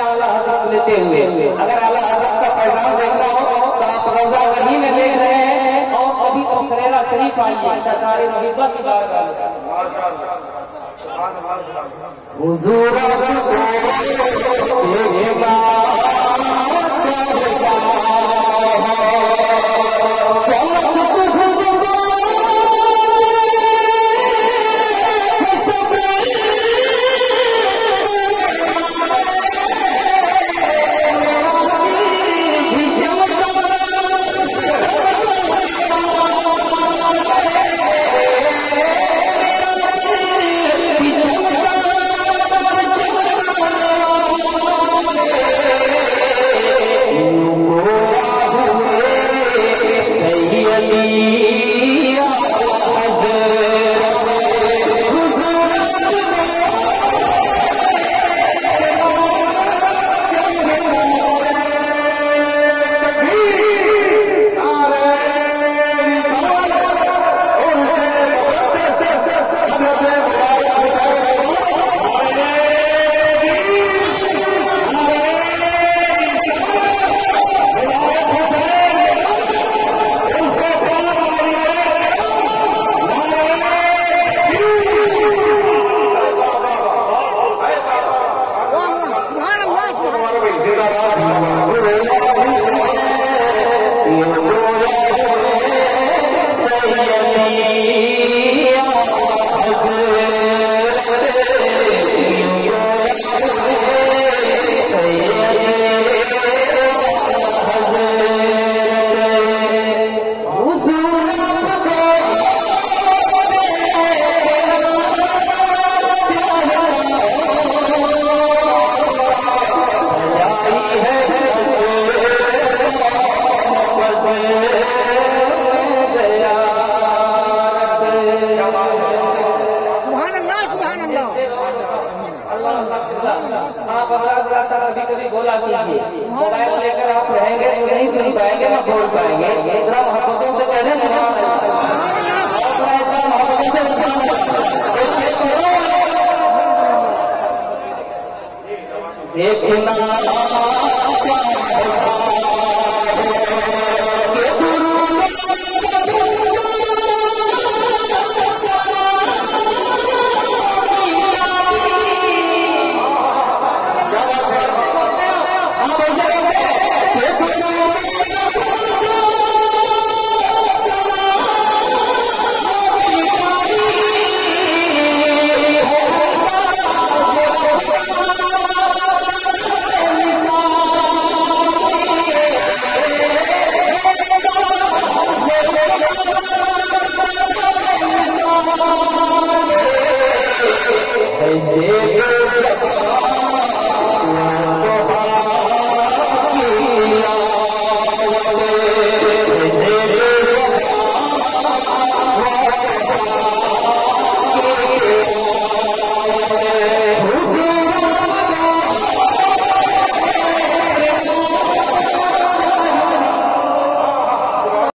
आला हजरत लेते हुए। अगर आला हजरत का पैगाम देखना हो तो आप रोजा गढ़ी में देख रहे हैं, और कभी तो खरेरा शरीफ आइए सरकारी मोहब्बत की बारगाह हुजूर आप कभी कभी बोला कीजिए। मोबाइल लेकर आप रहेंगे तो नहीं सुन पाएंगे, ना बोल पाएंगे। इतना मोहब्बतों से कहने से देखना